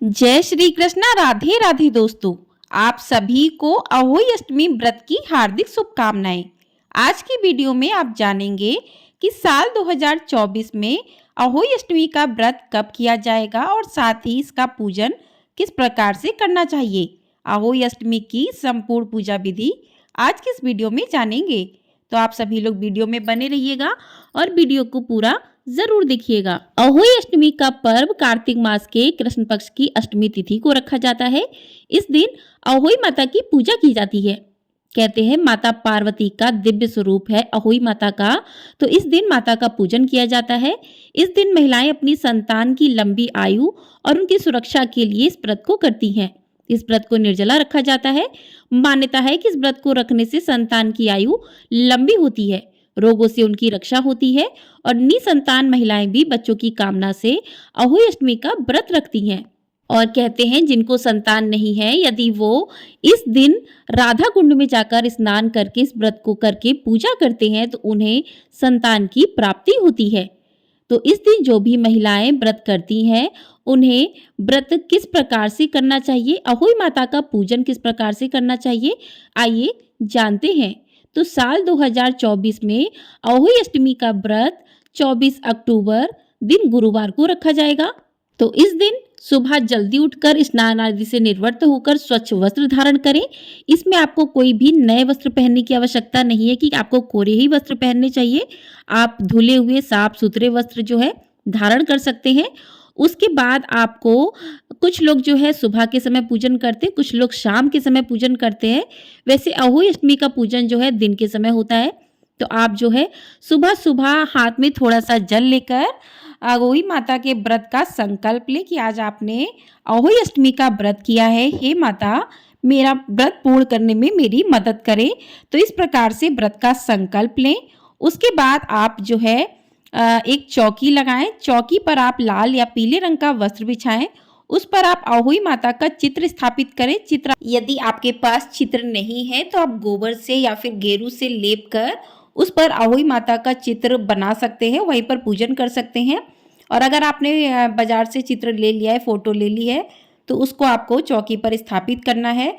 जय श्री कृष्णा। राधे राधे दोस्तों, आप सभी को अहोई अष्टमी व्रत की हार्दिक शुभकामनाएं। आज की वीडियो में आप जानेंगे कि साल 2024 में अहोई अष्टमी का व्रत कब किया जाएगा और साथ ही इसका पूजन किस प्रकार से करना चाहिए। अहोई अष्टमी की संपूर्ण पूजा विधि आज की इस वीडियो में जानेंगे, तो आप सभी लोग वीडियो में बने रहिएगा और वीडियो को पूरा जरूर देखिएगा। अहोई अष्टमी का पर्व कार्तिक मास के कृष्ण पक्ष की अष्टमी तिथि को रखा जाता है। इस दिन अहोई माता की पूजा की जाती है। कहते हैं माता पार्वती का दिव्य स्वरूप है अहोई माता का, तो इस दिन माता का पूजन किया जाता है। इस दिन महिलाएं अपनी संतान की लंबी आयु और उनकी सुरक्षा के लिए इस व्रत को करती हैं। इस व्रत को निर्जला रखा जाता है। मान्यता है कि इस व्रत को रखने से संतान की आयु लंबी होती है, रोगों से उनकी रक्षा होती है और निसंतान महिलाएं भी बच्चों की कामना से अहोई अष्टमी का व्रत रखती हैं। और कहते हैं जिनको संतान नहीं है, यदि वो इस दिन राधा कुंड में जाकर स्नान करके इस व्रत को करके पूजा करते हैं तो उन्हें संतान की प्राप्ति होती है। तो इस दिन जो भी महिलाएं व्रत करती हैं उन्हें व्रत किस प्रकार से करना चाहिए, अहोई माता का पूजन किस प्रकार से करना चाहिए, आइए जानते हैं। तो साल 2024 में अहोई अष्टमी का व्रत 24 अक्टूबर दिन गुरुवार को रखा जाएगा। तो इस दिन सुबह जल्दी उठकर स्नान आदि से निवृत्त होकर स्वच्छ वस्त्र धारण करें। इसमें आपको कोई भी नए वस्त्र पहनने की आवश्यकता नहीं है कि आपको कोरे ही वस्त्र पहनने चाहिए। आप धुले हुए साफ सुथरे वस्त्र जो है धारण कर सकते हैं। उसके बाद आपको, कुछ लोग जो है सुबह के समय पूजन करते हैं, कुछ लोग शाम के समय पूजन करते हैं। वैसे अहोई अष्टमी का पूजन जो है दिन के समय होता है। तो आप जो है सुबह सुबह हाथ में थोड़ा सा जल लेकर अहोई माता के व्रत का संकल्प ले कि आज आपने अहोई अष्टमी का व्रत किया है, हे माता मेरा व्रत पूर्ण करने में मेरी मदद करें। तो इस प्रकार से व्रत का संकल्प लें। उसके बाद आप जो है एक चौकी लगाएं। चौकी पर आप लाल या पीले रंग का वस्त्र बिछाएं। उस पर आप अहोई माता का चित्र स्थापित करें। चित्र, यदि आपके पास चित्र नहीं है तो आप गोबर से या फिर गेरू से लेप कर उस पर अहोई माता का चित्र बना सकते हैं, वहीं पर पूजन कर सकते हैं। और अगर आपने बाजार से चित्र ले लिया है, फोटो ले ली है, तो उसको आपको चौकी पर स्थापित करना है।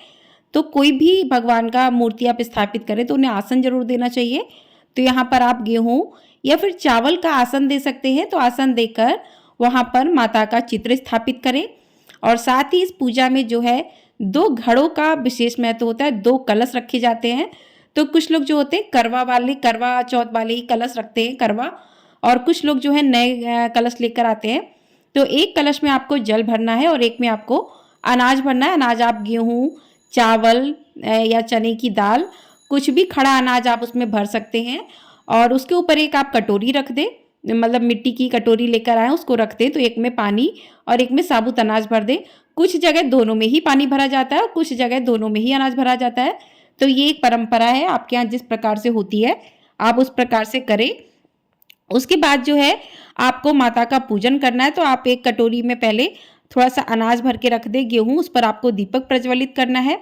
तो कोई भी भगवान का मूर्ति आप स्थापित करें तो उन्हें आसन जरूर देना चाहिए। तो यहाँ पर आप गेहूं या फिर चावल का आसन दे सकते हैं। तो आसन देकर वहाँ पर माता का चित्र स्थापित करें। और साथ ही इस पूजा में जो है 2 घड़ों का विशेष महत्व होता है, 2 कलश रखे जाते हैं। तो कुछ लोग जो होते हैं करवा चौथ वाले ही कलश रखते हैं, करवा, और कुछ लोग जो है नए कलश लेकर आते हैं। तो एक कलश में आपको जल भरना है और एक में आपको अनाज भरना है। अनाज आप गेहूं, चावल या चने की दाल, कुछ भी खड़ा अनाज आप उसमें भर सकते हैं। और उसके ऊपर एक आप कटोरी रख दें, मतलब मिट्टी की कटोरी लेकर आए उसको रख दें। तो एक में पानी और एक में साबुत अनाज भर दें। कुछ जगह दोनों में ही पानी भरा जाता है और कुछ जगह दोनों में ही अनाज भरा जाता है। तो ये एक परंपरा है, आपके यहाँ जिस प्रकार से होती है आप उस प्रकार से करें। उसके बाद जो है आपको माता का पूजन करना है। तो आप एक कटोरी में पहले थोड़ा सा अनाज भर के रख दें, गेहूं, उस पर आपको दीपक प्रज्वलित करना है।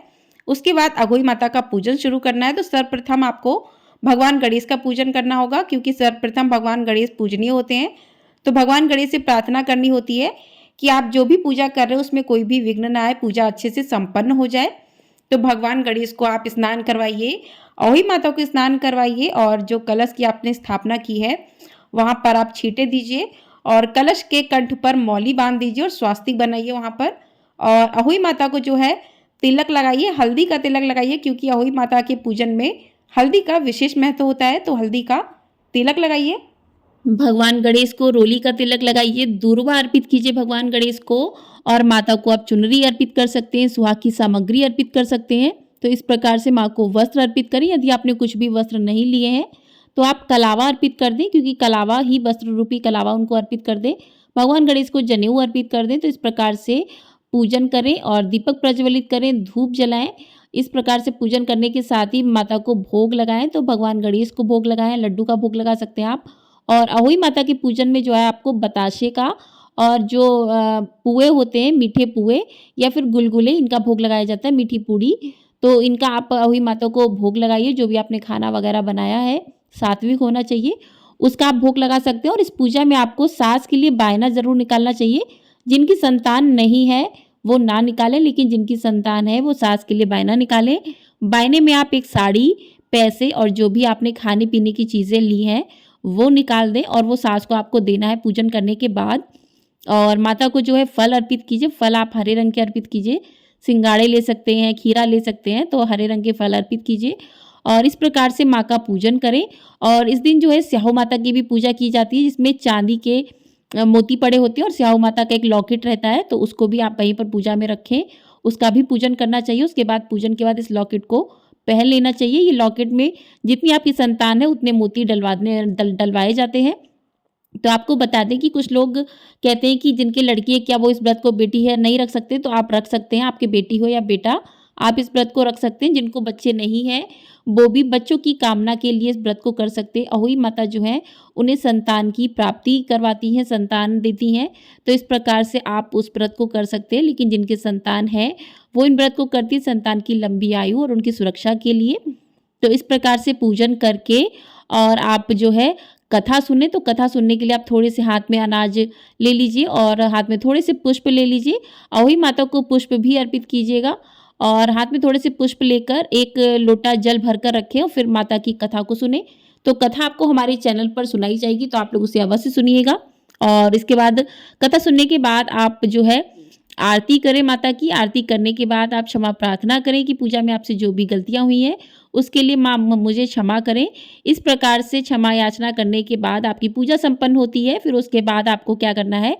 उसके बाद अहोई माता का पूजन शुरू करना है। तो सर्वप्रथम आपको भगवान गणेश का पूजन करना होगा, क्योंकि सर्वप्रथम भगवान गणेश पूजनीय होते हैं। तो भगवान गणेश से प्रार्थना करनी होती है कि आप जो भी पूजा कर रहे हो उसमें कोई भी विघ्न ना आए, पूजा अच्छे से संपन्न हो जाए। तो भगवान गणेश को आप स्नान करवाइए, अहोई माता को स्नान करवाइए और जो कलश की आपने स्थापना की है वहाँ पर आप छींटे दीजिए और कलश के कंठ पर मौली बांध दीजिए और स्वास्तिक बनाइए वहाँ पर। और अहोई माता को जो है तिलक लगाइए, हल्दी का तिलक लगाइए, क्योंकि अहोई माता के पूजन में हल्दी का विशेष महत्व होता है। तो हल्दी का तिलक लगाइए। भगवान गणेश को रोली का तिलक लगाइए, दूर्वा अर्पित कीजिए भगवान गणेश को। और माता को आप चुनरी अर्पित कर सकते हैं, सुहाग की सामग्री अर्पित कर सकते हैं। तो इस प्रकार से माँ को वस्त्र अर्पित करें। यदि आपने कुछ भी वस्त्र नहीं लिए हैं तो आप कलावा अर्पित कर दें, क्योंकि कलावा ही वस्त्र रूपी कलावा उनको अर्पित कर दें। भगवान गणेश को जनेऊ अर्पित कर दें। तो इस प्रकार से पूजन करें और दीपक प्रज्वलित करें, धूप जलाएं। इस प्रकार से पूजन करने के साथ ही माता को भोग लगाएं। तो भगवान गणेश को भोग लगाएं, लड्डू का भोग लगा सकते हैं आप। और अहोई माता के पूजन में जो है आपको बताशे का और जो पुए होते हैं, मीठे पुए या फिर गुलगुले, इनका भोग लगाया जाता है, मीठी पूड़ी। तो इनका आप अहोई माता को भोग लगाइए। जो भी आपने खाना वगैरह बनाया है सात्विक होना चाहिए, उसका आप भोग लगा सकते हैं। और इस पूजा में आपको सास के लिए बायना जरूर निकालना चाहिए। जिनकी संतान नहीं है वो ना निकालें, लेकिन जिनकी संतान है वो सास के लिए बायना निकालें। बायने में आप एक साड़ी, पैसे और जो भी आपने खाने पीने की चीज़ें ली हैं वो निकाल दें और वो सास को आपको देना है पूजन करने के बाद। और माता को जो है फल अर्पित कीजिए। फल आप हरे रंग के अर्पित कीजिए, सिंगाड़े ले सकते हैं, खीरा ले सकते हैं, तो हरे रंग के फल अर्पित कीजिए और इस प्रकार से माँ का पूजन करें। और इस दिन जो है स्याहू माता की भी पूजा की जाती है, जिसमें चांदी के मोती पड़े होते हैं और स्याहू माता का एक लॉकेट रहता है, तो उसको भी आप वहीं पर पूजा में रखें, उसका भी पूजन करना चाहिए। उसके बाद पूजन के बाद इस लॉकेट को पहन लेना चाहिए। ये लॉकेट में जितनी आपकी संतान है उतने मोती डलवाए जाते हैं। तो आपको बता दें कि कुछ लोग कहते हैं कि जिनकी लड़की है क्या वो इस व्रत को बेटी है नहीं रख सकते, तो आप रख सकते हैं। आपकी बेटी हो या बेटा, आप इस व्रत को रख सकते हैं। जिनको बच्चे नहीं हैं वो भी बच्चों की कामना के लिए इस व्रत को कर सकते हैं। अहोई माता जो है उन्हें संतान की प्राप्ति करवाती हैं, संतान देती हैं, तो इस प्रकार से आप उस व्रत को कर सकते हैं। लेकिन जिनकी संतान है वो इन व्रत को करती है संतान की लंबी आयु और उनकी सुरक्षा के लिए। तो इस प्रकार से पूजन करके और आप जो है कथा सुने, तो कथा सुनने के लिए आप थोड़े से हाथ में अनाज ले लीजिए और हाथ में थोड़े से पुष्प ले लीजिए। अहोई माता को पुष्प भी अर्पित कीजिएगा और हाथ में थोड़े से पुष्प लेकर एक लोटा जल भरकर रखें और फिर माता की कथा को सुने। तो कथा आपको हमारे चैनल पर सुनाई जाएगी, तो आप लोग उसे अवश्य सुनिएगा। और इसके बाद कथा सुनने के बाद आप जो है आरती करें। माता की आरती करने के बाद आप क्षमा प्रार्थना करें कि पूजा में आपसे जो भी गलतियां हुई हैं उसके लिए माँ मुझे क्षमा करें। इस प्रकार से क्षमा याचना करने के बाद आपकी पूजा संपन्न होती है। फिर उसके बाद आपको क्या करना है,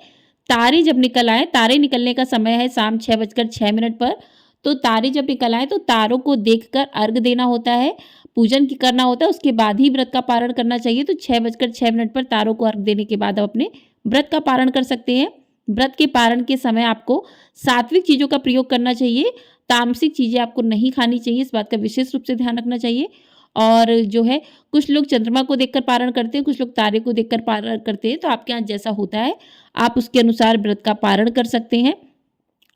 तारे जब निकल आए, तारे निकलने का समय है शाम 6:06 पर, तो तारे जब निकल आए तो तारों को देखकर अर्घ देना होता है, पूजन करना होता है, उसके बाद ही व्रत का पारण करना चाहिए। तो 6:06 पर तारों को अर्घ देने के बाद आप अपने व्रत का पारण कर सकते हैं। व्रत के पारण के समय आपको सात्विक चीज़ों का प्रयोग करना चाहिए, तामसिक चीज़ें आपको नहीं खानी चाहिए, इस बात का विशेष रूप से ध्यान रखना चाहिए। और जो है कुछ लोग चंद्रमा को देखकर पारण करते हैं, कुछ लोग तारे को देखकर पारण करते हैं, तो आपके यहाँ जैसा होता है आप उसके अनुसार व्रत का पारण कर सकते हैं।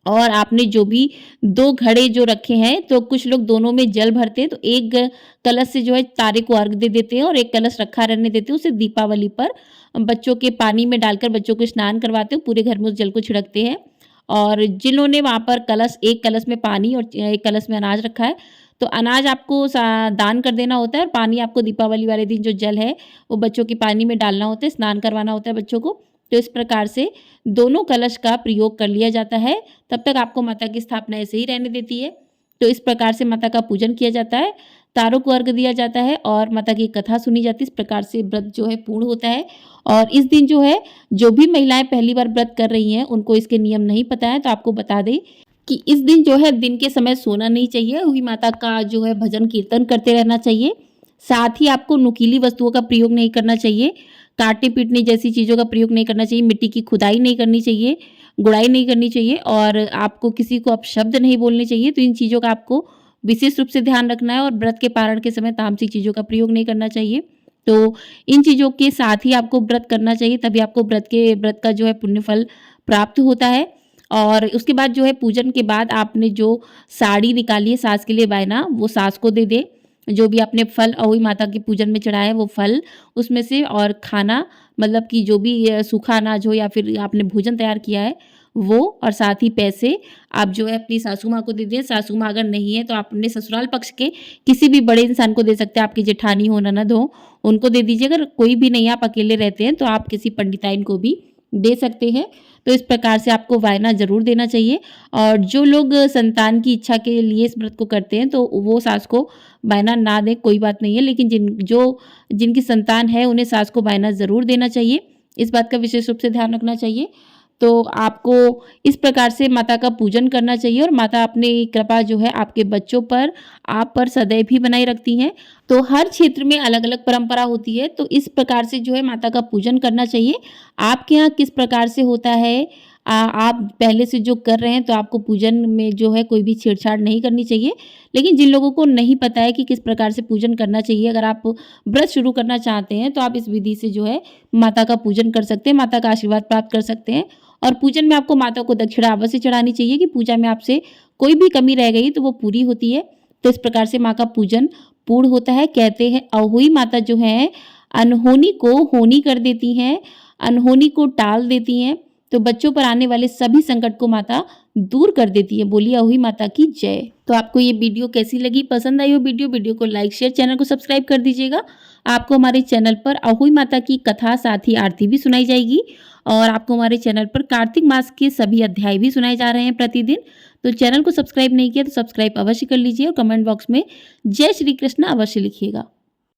और आपने जो भी 2 घड़े जो रखे हैं, तो कुछ लोग दोनों में जल भरते हैं, तो एक कलश से जो है तारे को अर्घ दे देते हैं और एक कलश रखा रहने देते हैं। उसे दीपावली पर बच्चों के पानी में डालकर बच्चों को स्नान करवाते हैं, पूरे घर में उस जल को छिड़कते हैं। और जिन्होंने वहाँ पर एक कलश में पानी और एक कलश में अनाज रखा है, तो अनाज आपको दान कर देना होता है और पानी आपको दीपावली वाले दिन जो जल है वो बच्चों के पानी में डालना होता है, स्नान करवाना होता है बच्चों को। तो इस प्रकार से दोनों कलश का प्रयोग कर लिया जाता है, तब तक आपको माता की स्थापना ऐसे ही रहने देती है। तो इस प्रकार से माता का पूजन किया जाता है, तारों को अर्घ दिया जाता है और माता की कथा सुनी जाती है। इस प्रकार से व्रत जो है पूर्ण होता है। और इस दिन जो है जो भी महिलाएं पहली बार व्रत कर रही हैं उनको इसके नियम नहीं पता है, तो आपको बता दें कि इस दिन जो है दिन के समय सोना नहीं चाहिए, वही माता का जो है भजन कीर्तन करते रहना चाहिए। साथ ही आपको नुकीली वस्तुओं का प्रयोग नहीं करना चाहिए, काटने पीटने जैसी चीज़ों का प्रयोग नहीं करना चाहिए, मिट्टी की खुदाई नहीं करनी चाहिए, गुड़ाई नहीं करनी चाहिए और आपको किसी को अपशब्द नहीं बोलने चाहिए। तो इन चीज़ों का आपको विशेष रूप से ध्यान रखना है और व्रत के पारण के समय तामसिक चीज़ों का प्रयोग नहीं करना चाहिए। तो इन चीज़ों के साथ ही आपको व्रत करना चाहिए, तभी आपको व्रत का जो है पुण्य फल प्राप्त होता है। और उसके बाद जो है पूजन के बाद आपने जो साड़ी निकाली है सास के लिए बायना, वो सास को दे दे। जो भी आपने फल अहोई माता के पूजन में चढ़ाया है वो फल उसमें से और खाना, मतलब कि जो भी सूखा अनाज हो या फिर आपने भोजन तैयार किया है वो, और साथ ही पैसे आप जो है अपनी सासू माँ को दे दें। सासू माँ अगर नहीं है तो आप अपने ससुराल पक्ष के किसी भी बड़े इंसान को दे सकते हैं, आपकी जेठानी हो, ननद हो, उनको दे दीजिए। अगर कोई भी नहीं, आप अकेले रहते हैं, तो आप किसी पंडिताइन को भी दे सकते हैं। तो इस प्रकार से आपको वायना ज़रूर देना चाहिए। और जो लोग संतान की इच्छा के लिए इस व्रत को करते हैं तो वो सास को वायना ना दें, कोई बात नहीं है, लेकिन जिनकी संतान है उन्हें सास को वायना ज़रूर देना चाहिए, इस बात का विशेष रूप से ध्यान रखना चाहिए। तो आपको इस प्रकार से माता का पूजन करना चाहिए और माता अपनी कृपा जो है आपके बच्चों पर, आप पर सदैव ही बनाए रखती हैं। तो हर क्षेत्र में अलग अलग परंपरा होती है, तो इस प्रकार से जो है माता का पूजन करना चाहिए। आपके यहाँ किस प्रकार से होता है, आप पहले से जो कर रहे हैं, तो आपको पूजन में जो है कोई भी छेड़छाड़ नहीं करनी चाहिए। लेकिन जिन लोगों को नहीं पता है कि किस प्रकार से पूजन करना चाहिए, अगर आप व्रत शुरू करना चाहते हैं तो आप इस विधि से जो है माता का पूजन कर सकते हैं, माता का आशीर्वाद प्राप्त कर सकते हैं। और पूजन में आपको माता को दक्षिणा अवश्य चढ़ानी चाहिए कि पूजा में आपसे कोई भी कमी रह गई तो वो पूरी होती है। तो इस प्रकार से माँ का पूजन पूर्ण होता है। कहते हैं अहोई माता जो है अनहोनी को होनी कर देती हैं, अनहोनी को टाल देती हैं। तो बच्चों पर आने वाले सभी संकट को माता दूर कर देती है। बोलिए अहोई माता की जय। तो आपको ये वीडियो कैसी लगी, पसंद आई हो वीडियो को लाइक शेयर, चैनल को सब्सक्राइब कर दीजिएगा। आपको हमारे चैनल पर अहोई माता की कथा साथ ही आरती भी सुनाई जाएगी और आपको हमारे चैनल पर कार्तिक मास के सभी अध्याय भी सुनाए जा रहे हैं प्रतिदिन। तो चैनल को सब्सक्राइब नहीं किया तो सब्सक्राइब अवश्य कर लीजिए और कमेंट बॉक्स में जय श्री कृष्ण अवश्य लिखिएगा।